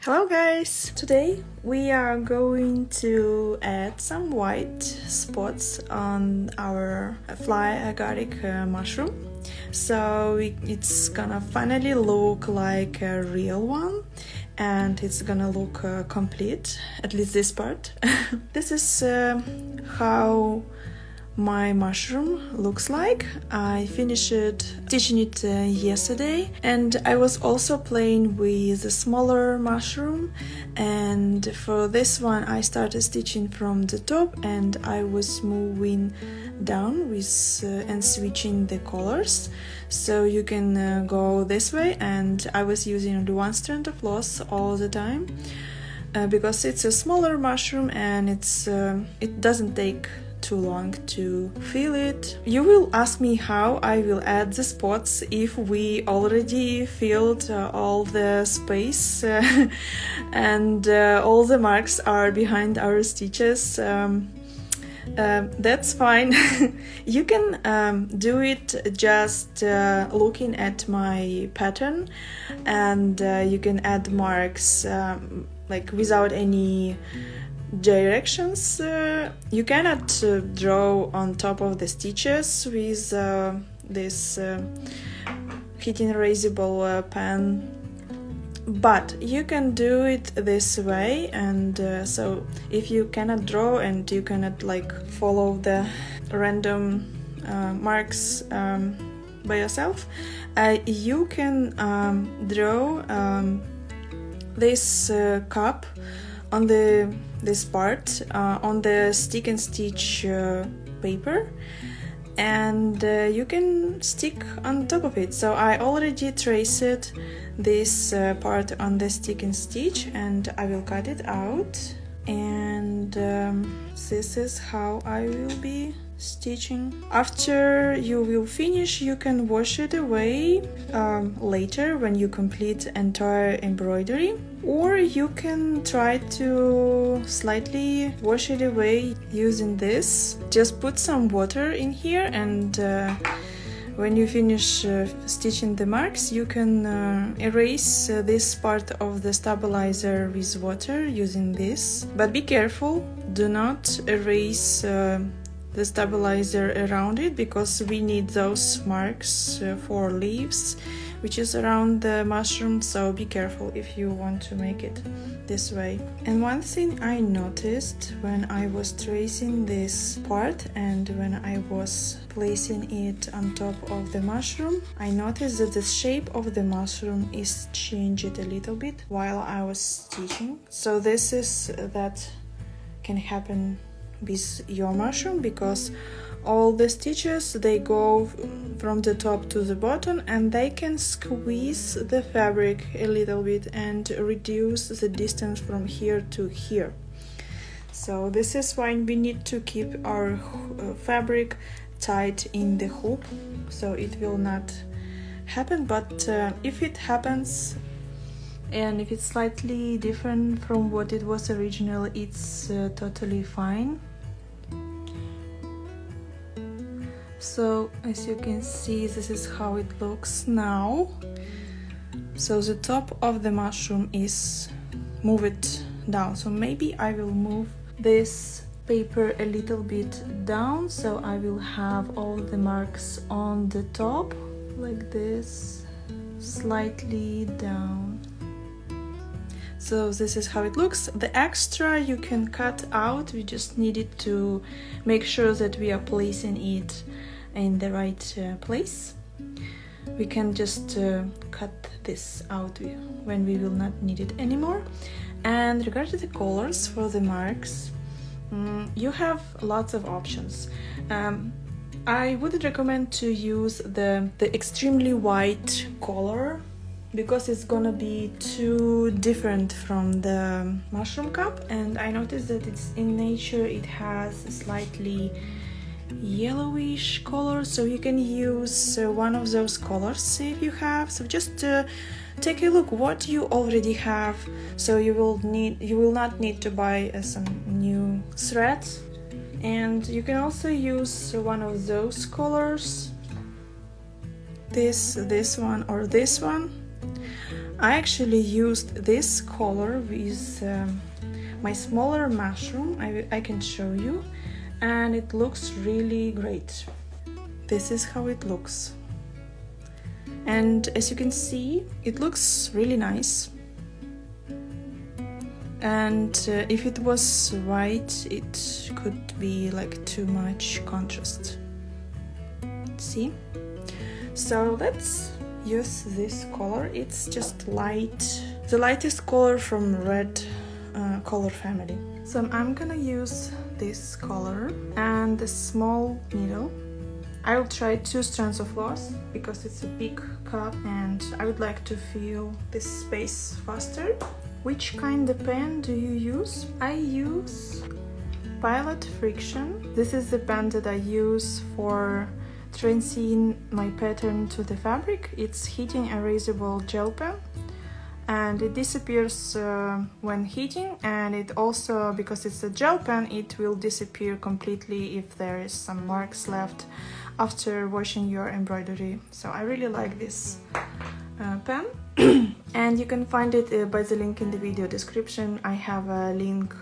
Hello guys! Today we are going to add some white spots on our fly agaric mushroom. So it's gonna finally look like a real one and it's gonna look complete, at least this part. This is how my mushroom looks like. I finished stitching it yesterday, and I was also playing with a smaller mushroom, and for this one I started stitching from the top and I was moving down with and switching the colors, so you can go this way, and I was using only one strand of floss all the time because it's a smaller mushroom and it doesn't take too long to fill it. You will ask me how I will add the spots if we already filled all the space and all the marks are behind our stitches. That's fine. You can do it just looking at my pattern, and you can add marks like without any directions. You cannot draw on top of the stitches with this heat erasable pen, but you can do it this way. And so if you cannot draw and you cannot like follow the random marks by yourself, you can draw this cup on this part on the stick and stitch paper, and you can stick on top of it. So I already traced this part on the stick and stitch, and I will cut it out, and this is how I will be stitching. After you will finish, you can wash it away later when you complete entire embroidery, or you can try to slightly wash it away using this. Just put some water in here, and when you finish stitching the marks, you can erase this part of the stabilizer with water using this. But be careful, do not erase the stabilizer around it, because we need those marks for leaves which is around the mushroom, so be careful if you want to make it this way. And one thing I noticed when I was tracing this part and when I was placing it on top of the mushroom, I noticed that the shape of the mushroom is changed a little bit while I was stitching. So this is that can happen with your mushroom, because all the stitches, they go from the top to the bottom, and they can squeeze the fabric a little bit and reduce the distance from here to here. So this is why we need to keep our fabric tight in the hoop, so it will not happen. But if it happens, and if it's slightly different from what it was original, it's totally fine. So as you can see, this is how it looks now. So the top of the mushroom is moved down, so maybe I will move this paper a little bit down, so I will have all the marks on the top like this, slightly down. So this is how it looks. The extra you can cut out, we just needed to make sure that we are placing it in the right place. We can just cut this out when we will not need it anymore. And regarding the colors for the marks, you have lots of options. I would recommend to use the extremely white color, because it's gonna be too different from the mushroom cup, and I noticed that it's in nature it has a slightly yellowish color, so you can use one of those colors if you have. So just take a look what you already have, so you will not need to buy some new threads. And you can also use one of those colors, this one or this one. I actually used this color with my smaller mushroom. I can show you, and it looks really great. This is how it looks, and as you can see, it looks really nice. And if it was white, it could be like too much contrast. See? So let's use this color. It's just light, the lightest color from red color family. So I'm gonna use this color and the small needle. I will try 2 strands of floss because it's a big cup and I would like to fill this space faster. Which kind of pen do you use? I use Pilot Friction. This is the pen that I use for tracing my pattern to the fabric. It's heating erasable gel pen, and it disappears when heating, and it also, because it's a gel pen, it will disappear completely if there is some marks left after washing your embroidery. So I really like this pen. And you can find it by the link in the video description. I have a link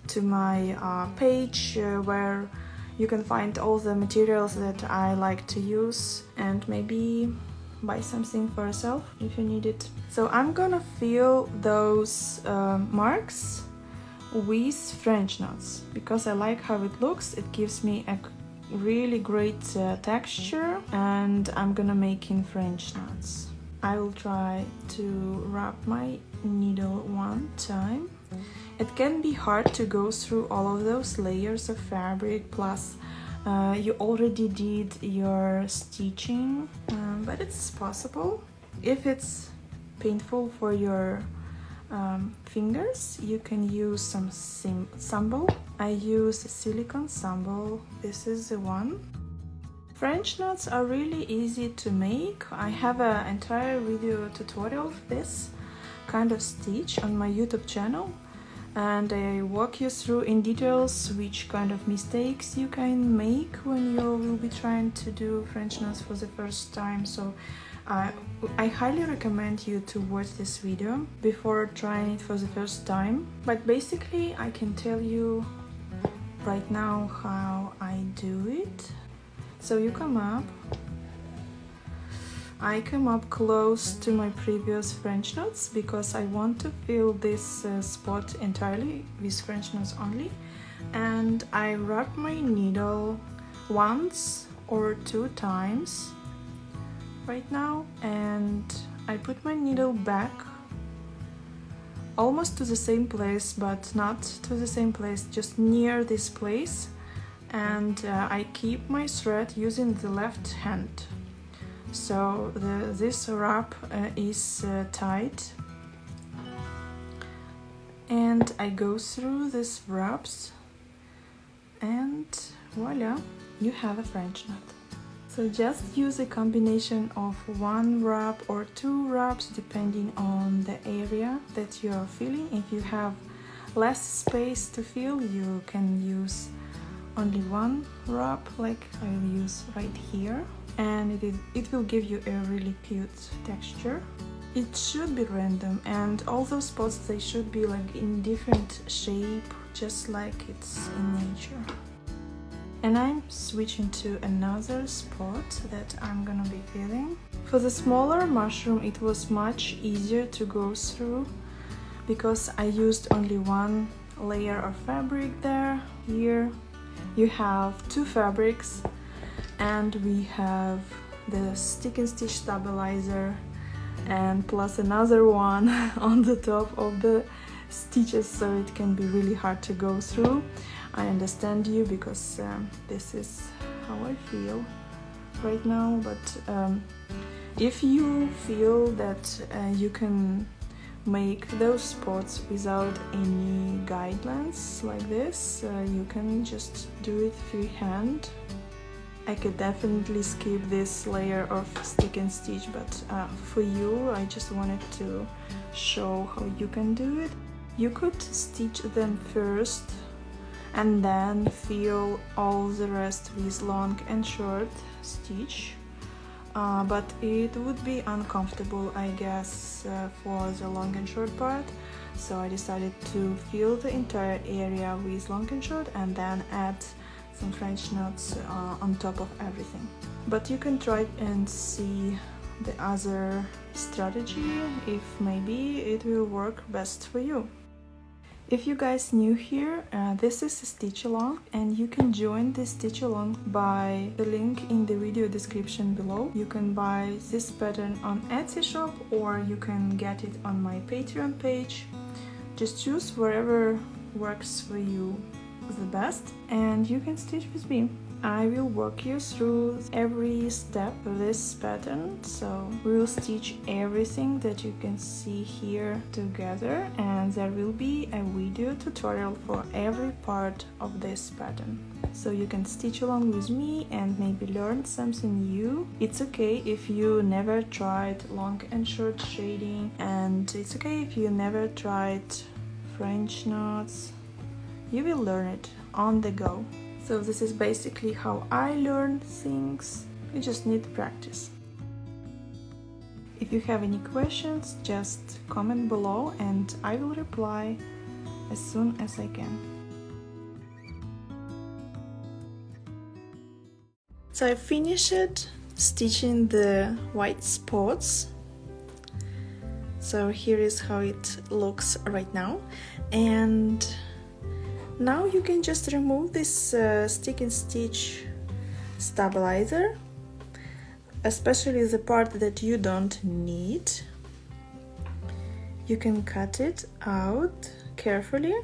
to my page where you can find all the materials that I like to use, and maybe buy something for yourself if you need it. So I'm gonna fill those marks with French knots because I like how it looks. It gives me a really great texture, and I'm gonna make in French knots. I will try to wrap my needle one time. It can be hard to go through all of those layers of fabric, plus you already did your stitching, but it's possible. If it's painful for your fingers, you can use some sambal. I use a silicone sambal. This is the one. French knots are really easy to make. I have an entire video tutorial of this kind of stitch on my YouTube channel, and I walk you through in details which kind of mistakes you can make when you will be trying to do French knots for the first time. So I highly recommend you to watch this video before trying it for the first time. But basically I can tell you right now how I do it. So you come up, I come up close to my previous French knots because I want to fill this spot entirely with French knots only, and I wrap my needle once or 2 times right now, and I put my needle back almost to the same place, but not to the same place, just near this place. And I keep my thread using the left hand. So this wrap is tight, and I go through these wraps, and voila, you have a French knot. So just use a combination of 1 wrap or 2 wraps depending on the area that you are filling. If you have less space to fill, you can use only 1 wrap like I will use right here, and it will give you a really cute texture. It should be random, and all those spots, they should be like in different shape, just like it's in nature. And I'm switching to another spot that I'm gonna be filling. For the smaller mushroom, it was much easier to go through because I used only 1 layer of fabric there. Here you have 2 fabrics, and we have the stick and stitch stabilizer, and plus another one on the top of the stitches, so it can be really hard to go through. I understand you because this is how I feel right now, but if you feel that you can make those spots without any guidelines like this, you can just do it freehand. I could definitely skip this layer of stick and stitch, but for you, I just wanted to show how you can do it. You could stitch them first and then fill all the rest with long and short stitch. but it would be uncomfortable, I guess, for the long and short part. So I decided to fill the entire area with long and short and then add some French knots on top of everything. But you can try and see the other strategy if maybe it will work best for you. If you guys new here, this is a stitch along and you can join this stitch along by the link in the video description below. You can buy this pattern on Etsy shop or you can get it on my Patreon page. Just choose wherever works for you the best and you can stitch with me. I will walk you through every step of this pattern, so we will stitch everything that you can see here together, and there will be a video tutorial for every part of this pattern. So you can stitch along with me and maybe learn something new. It's okay if you never tried long and short shading, and it's okay if you never tried French knots. You will learn it on the go. So this is basically how I learn things. You just need practice. If you have any questions, just comment below and I will reply as soon as I can. So I finished stitching the white spots. So here is how it looks right now, and now you can just remove this stick and stitch stabilizer, especially the part that you don't need. You can cut it out carefully.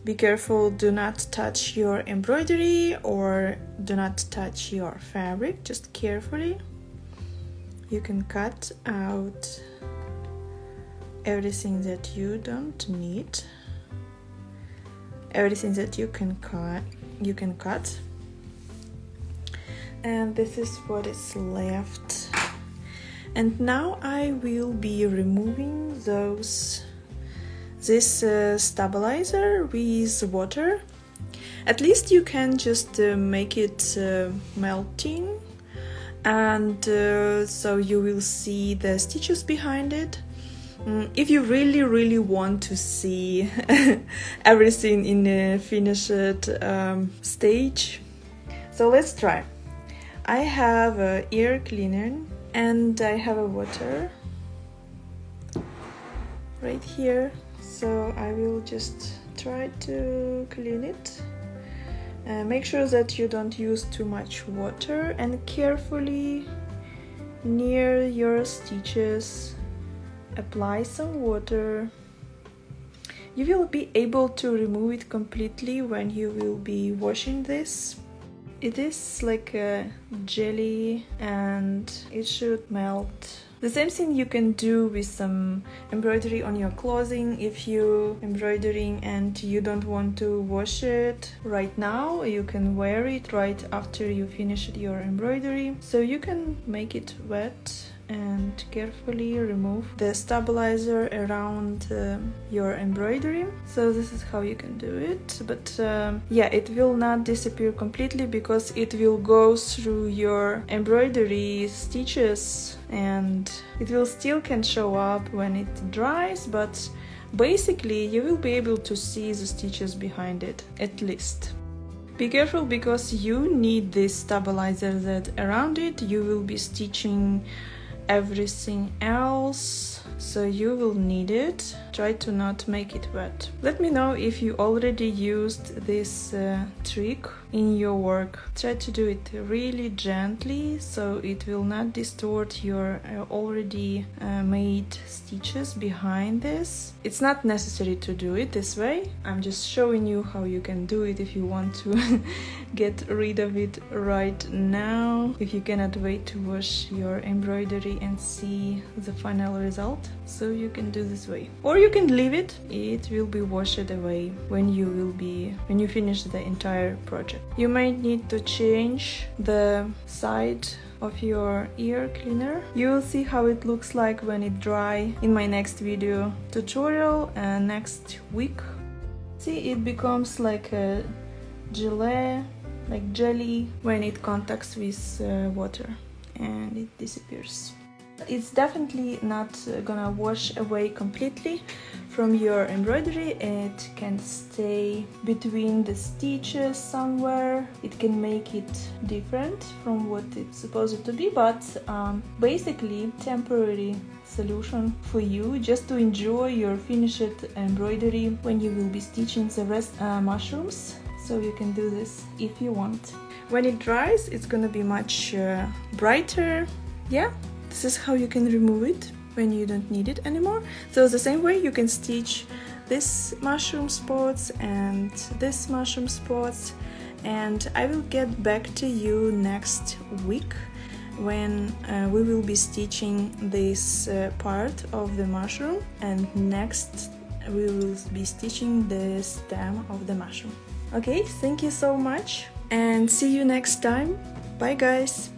Be careful, do not touch your embroidery or do not touch your fabric, just carefully. You can cut out everything that you don't need. Everything that you can cut, and this is what is left. And now I will be removing this stabilizer with water. At least you can just make it melting, and so you will see the stitches behind it. If you really want to see everything in a finished stage, so let's try. I have an ear cleaner and I have a water right here, so I will just try to clean it. Make sure that you don't use too much water and carefully near your stitches apply some water. You will be able to remove it completely when you will be washing this. It is like a jelly and it should melt. The same thing you can do with some embroidery on your clothing. If you embroidering and you don't want to wash it right now, you can wear it right after you finish your embroidery. So you can make it wet and carefully remove the stabilizer around your embroidery. So this is how you can do it, but yeah, it will not disappear completely because it will go through your embroidery stitches and it will still can show up when it dries, but basically you will be able to see the stitches behind it at least. Be careful because you need this stabilizer that around it you will be stitching everything else, so you will need it. Try to not make it wet. Let me know if you already used this trick in your work. Try to do it really gently so it will not distort your already made stitches behind this. It's not necessary to do it this way. I'm just showing you how you can do it if you want to get rid of it right now, if you cannot wait to wash your embroidery and see the final result. So you can do this way, or you can leave it. It will be washed away when you finish the entire project. You might need to change the side of your ear cleaner. You will see how it looks like when it dry in my next video tutorial next week. See, it becomes like a gelée like jelly when it contacts with water, and it disappears. It's definitely not gonna wash away completely from your embroidery. It can stay between the stitches somewhere. It can make it different from what it's supposed to be, but basically temporary solution for you just to enjoy your finished embroidery when you will be stitching the rest mushrooms. So you can do this if you want. When it dries, it's gonna be much brighter. Yeah. This is how you can remove it when you don't need it anymore. So the same way you can stitch this mushroom spots and this mushroom spots, and I will get back to you next week when we will be stitching this part of the mushroom, and next we will be stitching the stem of the mushroom. Okay, thank you so much and see you next time. Bye guys!